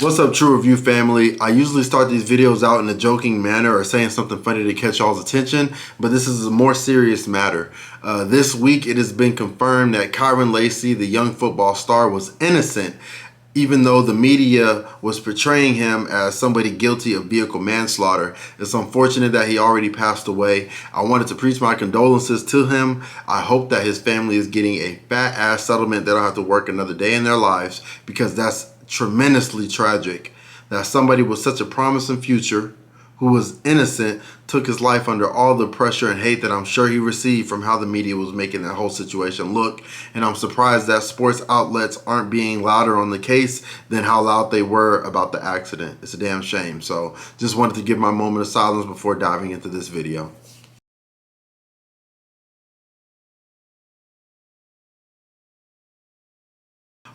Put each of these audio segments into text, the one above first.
What's up, True Review family? I usually start these videos out in a joking manner or saying something funny to catch y'all's attention, but this is a more serious matter. This week it has been confirmed that Kyron Lacy, the young football star, was innocent, even though the media was portraying him as somebody guilty of vehicle manslaughter. It's unfortunate that he already passed away. I wanted to preach my condolences to him. I hope that his family is getting a fat ass settlement. They don't have to work another day in their lives, because that's tremendously tragic that somebody with such a promising future, who was innocent, took his life under all the pressure and hate that I'm sure he received from how the media was making that whole situation look. And I'm surprised that sports outlets aren't being louder on the case than how loud they were about the accident. It's a damn shame. So just wanted to give my moment of silence before diving into this video.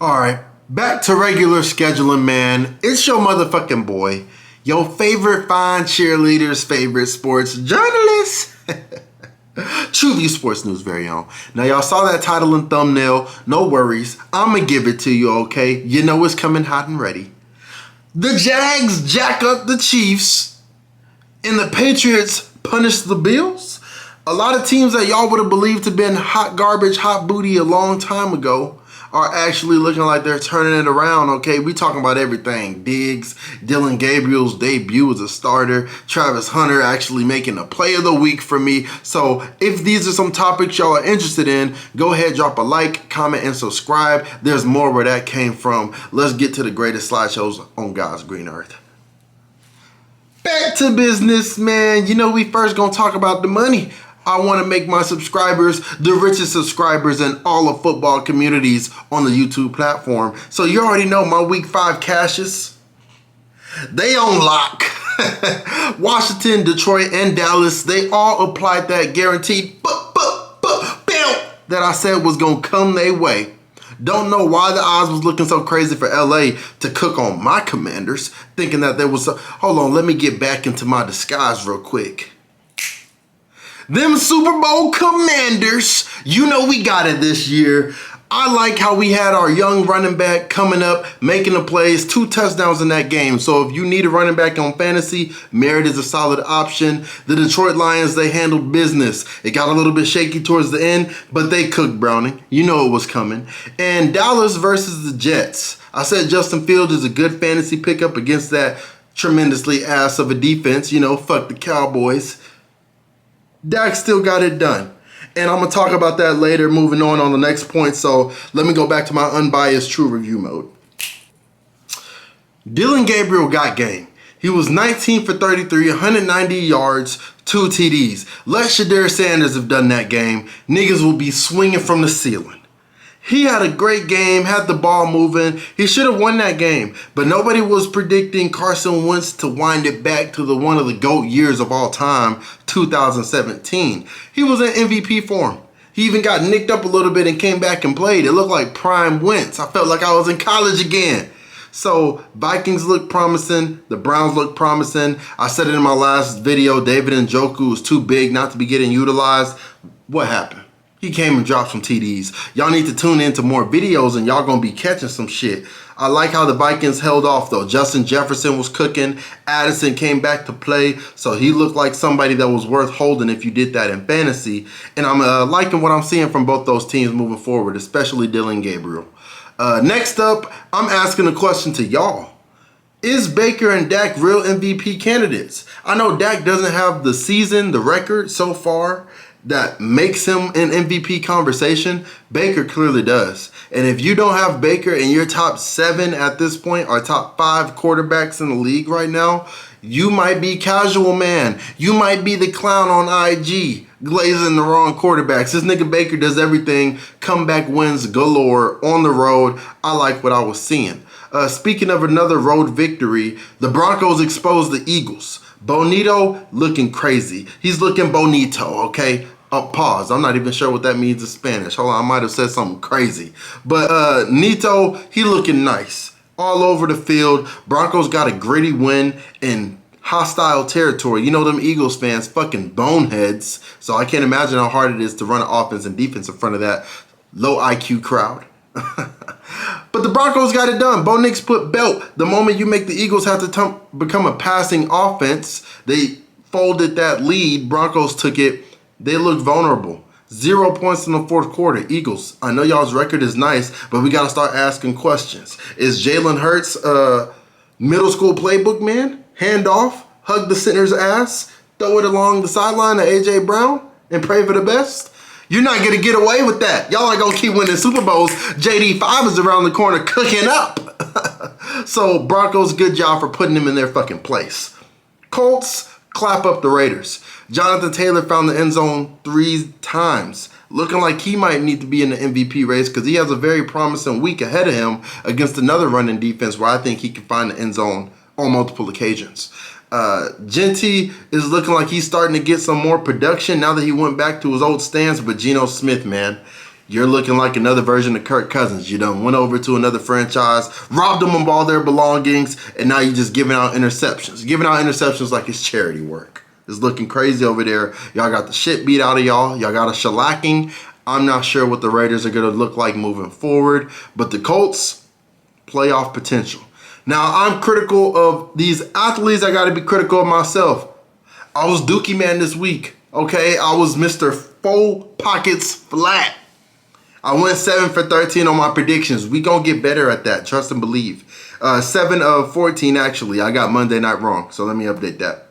All right, back to regular scheduling, man. It's your motherfucking boy, your favorite fine cheerleader's favorite sports journalist. True View Sports News very own. Now, y'all saw that title and thumbnail. No worries. I'm going to give it to you, okay? You know it's coming hot and ready. The Jags jack up the Chiefs, and the Patriots punish the Bills. A lot of teams that y'all would have believed to have been hot garbage, hot booty a long time ago are actually looking like they're turning it around, okay? We talking about everything. Diggs, Dylan Gabriel's debut as a starter, Travis Hunter actually making a play of the week for me. So if these are some topics y'all are interested in, go ahead, drop a like, comment, and subscribe. There's more where that came from. Let's get to the greatest slideshows on God's green earth. Back to business, man. You know, we first gonna talk about the money. I want to make my subscribers the richest subscribers in all of football communities on the YouTube platform. So you already know my week 5 cashes. They on lock. Washington, Detroit, and Dallas, they all applied that guaranteed that I said was going to come their way. Don't know why the odds was looking so crazy for LA to cook on my Commanders, thinking that there was a... Hold on, let me get back into my disguise real quick. Them Super Bowl Commanders, you know we got it this year. I like how we had our young running back coming up, making the plays, 2 touchdowns in that game. So if you need a running back on fantasy, Merritt is a solid option. The Detroit Lions, they handled business. It got a little bit shaky towards the end, but they cooked Browning. You know it was coming. And Dallas versus the Jets. I said Justin Fields is a good fantasy pickup against that tremendously ass of a defense. You know, fuck the Cowboys. Dak still got it done. And I'm going to talk about that later, moving on the next point. So let me go back to my unbiased true review mode. Dylan Gabriel got game. He was 19 for 33, 190 yards, 2 TDs. Let Shadir Sanders have done that game. Niggas will be swinging from the ceiling. He had a great game, had the ball moving. He should have won that game. But nobody was predicting Carson Wentz to wind it back to one of the GOAT years of all time, 2017. He was in MVP form. He even got nicked up a little bit and came back and played. It looked like prime Wentz. I felt like I was in college again. So Vikings look promising. The Browns look promising. I said it in my last video, David Njoku was too big not to be getting utilized. What happened? He came and dropped some TDs. Y'all need to tune into more videos and y'all gonna be catching some shit. I like how the Vikings held off though. Justin Jefferson was cooking. Addison came back to play. So he looked like somebody that was worth holding if you did that in fantasy. And I'm liking what I'm seeing from both those teams moving forward, especially Dylan Gabriel. Next up, I'm asking a question to y'all. Is Baker and Dak real MVP candidates? I know Dak doesn't have the season, the record so far that makes him an MVP conversation. Baker clearly does. And if you don't have Baker in your top 7 at this point, or top 5 quarterbacks in the league right now, you might be casual, man. You might be the clown on IG glazing the wrong quarterbacks. This nigga Baker does everything. Comeback wins galore on the road. I like what I was seeing. Speaking of another road victory, the Broncos exposed the Eagles. Bonito looking crazy. He's looking bonito, okay? Pause. I'm not even sure what that means in Spanish. Hold on, I might have said something crazy. But Nito, he looking nice. All over the field. Broncos got a gritty win in hostile territory. You know them Eagles fans, fucking boneheads. So I can't imagine how hard it is to run an offense and defense in front of that low IQ crowd. But the Broncos got it done. Bo Nix put belt. The moment you make the Eagles have to become a passing offense, they folded that lead. Broncos took it. They looked vulnerable. 0 points in the fourth quarter. Eagles, I know y'all's record is nice, but we got to start asking questions. Is Jalen Hurts a middle school playbook, man? Hand off, hug the center's ass, throw it along the sideline to A.J. Brown, and pray for the best? You're not going to get away with that. Y'all ain't going to keep winning Super Bowls. JD5 is around the corner cooking up. So, Broncos, good job for putting him in their fucking place. Colts, clap up the Raiders. Jonathan Taylor found the end zone 3 times. Looking like he might need to be in the MVP race because he has a very promising week ahead of him against another running defense where I think he can find the end zone on multiple occasions. Genty is looking like he's starting to get some more production now that he went back to his old stance. But Geno Smith, man, you're looking like another version of Kirk Cousins. You done went over to another franchise, robbed them of all their belongings, and now you're just giving out interceptions. Giving out interceptions like it's charity work. It's looking crazy over there. Y'all got the shit beat out of y'all. Y'all got a shellacking. I'm not sure what the Raiders are going to look like moving forward. But the Colts, playoff potential. Now, I'm critical of these athletes. I got to be critical of myself. I was Dookie Man this week, okay? I was Mr. 4 pockets flat. I went 7 for 13 on my predictions. We going to get better at that. Trust and believe. 7 of 14, actually. I got Monday night wrong, so let me update that.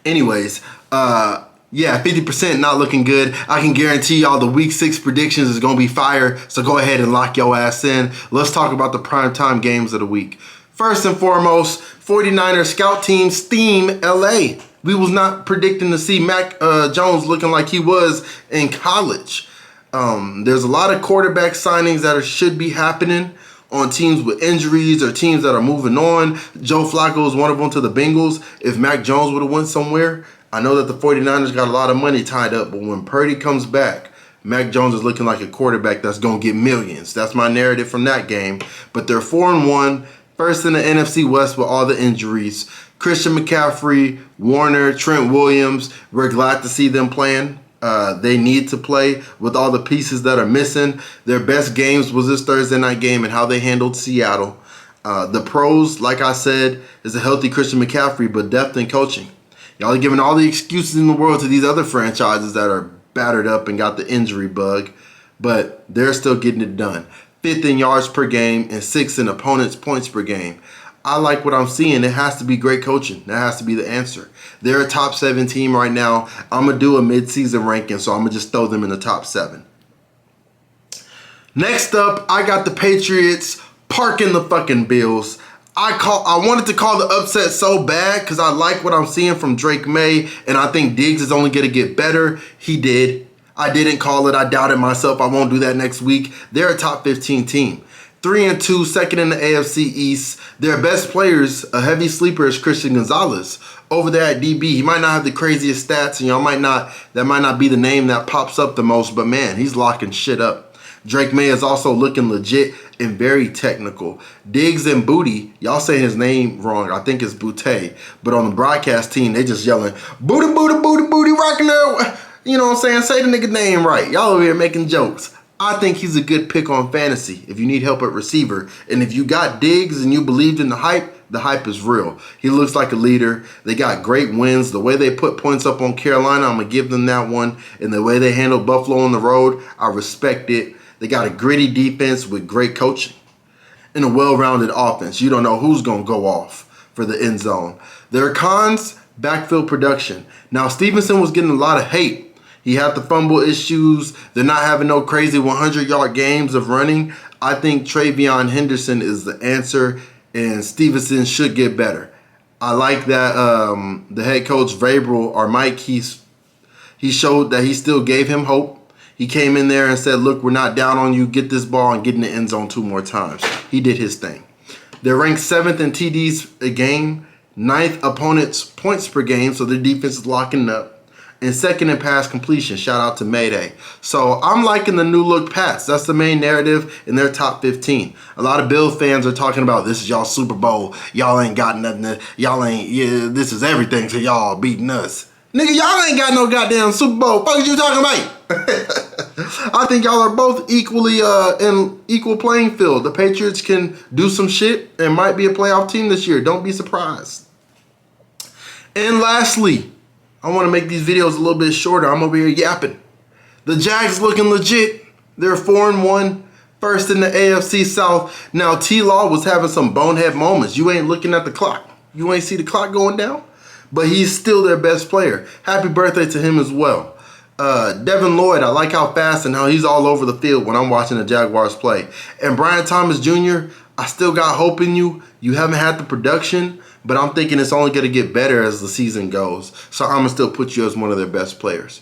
Anyways, yeah, 50% not looking good. I can guarantee y'all the week 6 predictions is going to be fire. So go ahead and lock your ass in. Let's talk about the primetime games of the week. First and foremost, 49ers scout team Steam LA. We was not predicting to see Mac Jones looking like he was in college. There's a lot of quarterback signings that should be happening on teams with injuries or teams that are moving on. Joe Flacco is one of them to the Bengals. If Mac Jones would have went somewhere, I know that the 49ers got a lot of money tied up, but when Purdy comes back, Mac Jones is looking like a quarterback that's going to get millions. That's my narrative from that game. But they're 4-1, first in the NFC West with all the injuries. Christian McCaffrey, Warner, Trent Williams, we're glad to see them playing. They need to play with all the pieces that are missing. Their best games was this Thursday night game and how they handled Seattle. The pros, like I said, is a healthy Christian McCaffrey, but depth in coaching. Y'all are giving all the excuses in the world to these other franchises that are battered up and got the injury bug, but they're still getting it done. 5th in yards per game and 6th in opponents' points per game. I like what I'm seeing. It has to be great coaching. That has to be the answer. They're a top 7 team right now. I'm going to do a midseason ranking, so I'm going to just throw them in the top 7. Next up, I got the Patriots parking the fucking Bills. I wanted to call the upset so bad because I like what I'm seeing from Drake May, and I think Diggs is only going to get better. He did. I didn't call it. I doubted myself. I won't do that next week. They're a top 15 team. 3-2, second in the AFC East. Their best players, a heavy sleeper, is Christian Gonzalez. Over there at DB, he might not have the craziest stats, and that might not be the name that pops up the most, but man, he's locking shit up. Drake May is also looking legit and very technical. Diggs and Booty, y'all say his name wrong. I think it's Booty, but on the broadcast team, they just yelling, Booty, Booty, Booty, Booty, rocking there. You know what I'm saying? Say the nigga name right. Y'all over here making jokes. I think he's a good pick on fantasy if you need help at receiver. And if you got Diggs and you believed in the hype is real. He looks like a leader. They got great wins. The way they put points up on Carolina, I'm going to give them that one. And the way they handled Buffalo on the road, I respect it. They got a gritty defense with great coaching and a well-rounded offense. You don't know who's going to go off for the end zone. Their cons, backfield production. Now, Stevenson was getting a lot of hate. He had the fumble issues. They're not having no crazy 100-yard games of running. I think Travion Henderson is the answer, and Stevenson should get better. I like that the head coach, Vrabel, or Mike, he showed that he still gave him hope. He came in there and said, look, we're not down on you. Get this ball and get in the end zone 2 more times. He did his thing. They're ranked 7th in TDs a game, 9th opponents' points per game, so their defense is locking up. And 2nd in pass completion. Shout out to Mayday. So I'm liking the new look Pats. That's the main narrative in their top 15. A lot of Bill fans are talking about this is y'all Super Bowl. Y'all ain't got nothing. This is everything to y'all beating us. Nigga, y'all ain't got no goddamn Super Bowl. Fuck you talking about? I think y'all are both equally in equal playing field. The Patriots can do some shit and might be a playoff team this year. Don't be surprised. And lastly, I want to make these videos a little bit shorter. I'm over here yapping. The Jags looking legit. They're 4-1, first in the AFC South. Now, T-Law was having some bonehead moments. You ain't looking at the clock. You ain't see the clock going down. But he's still their best player. Happy birthday to him as well. Devin Lloyd, I like how fast and how he's all over the field when I'm watching the Jaguars play. And Brian Thomas Jr., I still got hope in you. You haven't had the production, but I'm thinking it's only going to get better as the season goes. So I'm going to still put you as one of their best players.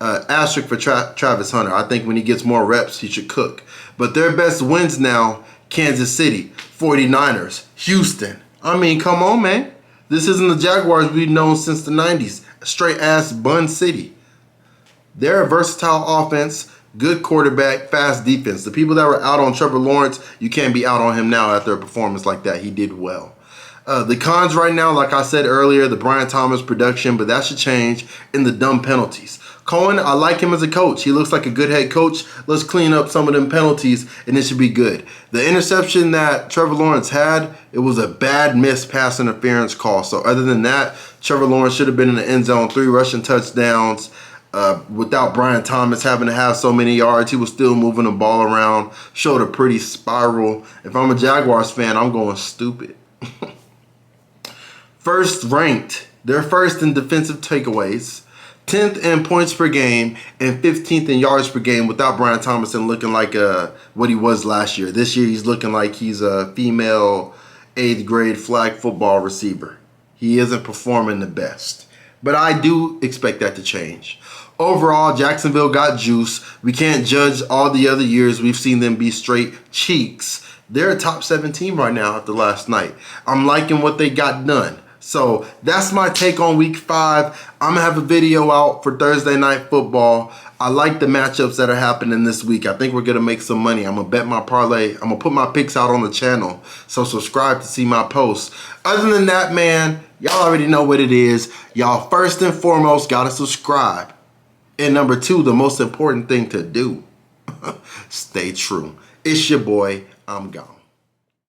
Asterisk for Travis Hunter. I think when he gets more reps, he should cook. But their best wins now, Kansas City, 49ers, Houston. I mean, come on, man. This isn't the Jaguars we've known since the 90s. Straight ass bun city. They're a versatile offense, good quarterback, fast defense. The people that were out on Trevor Lawrence, you can't be out on him now after a performance like that. He did well. The cons right now, like I said earlier, the Brian Thomas production, but that should change in the dumb penalties. Cohen, I like him as a coach. He looks like a good head coach. Let's clean up some of them penalties, and it should be good. The interception that Trevor Lawrence had, it was a bad missed pass interference call. So other than that, Trevor Lawrence should have been in the end zone, 3 rushing touchdowns. Without Brian Thomas having to have so many yards, he was still moving the ball around, showed a pretty spiral. If I'm a Jaguars fan, I'm going stupid. First ranked, they're first in defensive takeaways, 10th in points per game, and 15th in yards per game without Brian Thomas and looking like what he was last year. This year he's looking like he's a female 8th grade flag football receiver. He isn't performing the best, but I do expect that to change. Overall, Jacksonville got juice. We can't judge all the other years. We've seen them be straight cheeks. They're a top 7 team right now after last night. I'm liking what they got done. So that's my take on week 5. I'm going to have a video out for Thursday Night Football. I like the matchups that are happening this week. I think we're going to make some money. I'm going to bet my parlay. I'm going to put my picks out on the channel. So subscribe to see my posts. Other than that, man, y'all already know what it is. Y'all first and foremost got to subscribe. And number 2, the most important thing to do, stay true. It's your boy. I'm gone.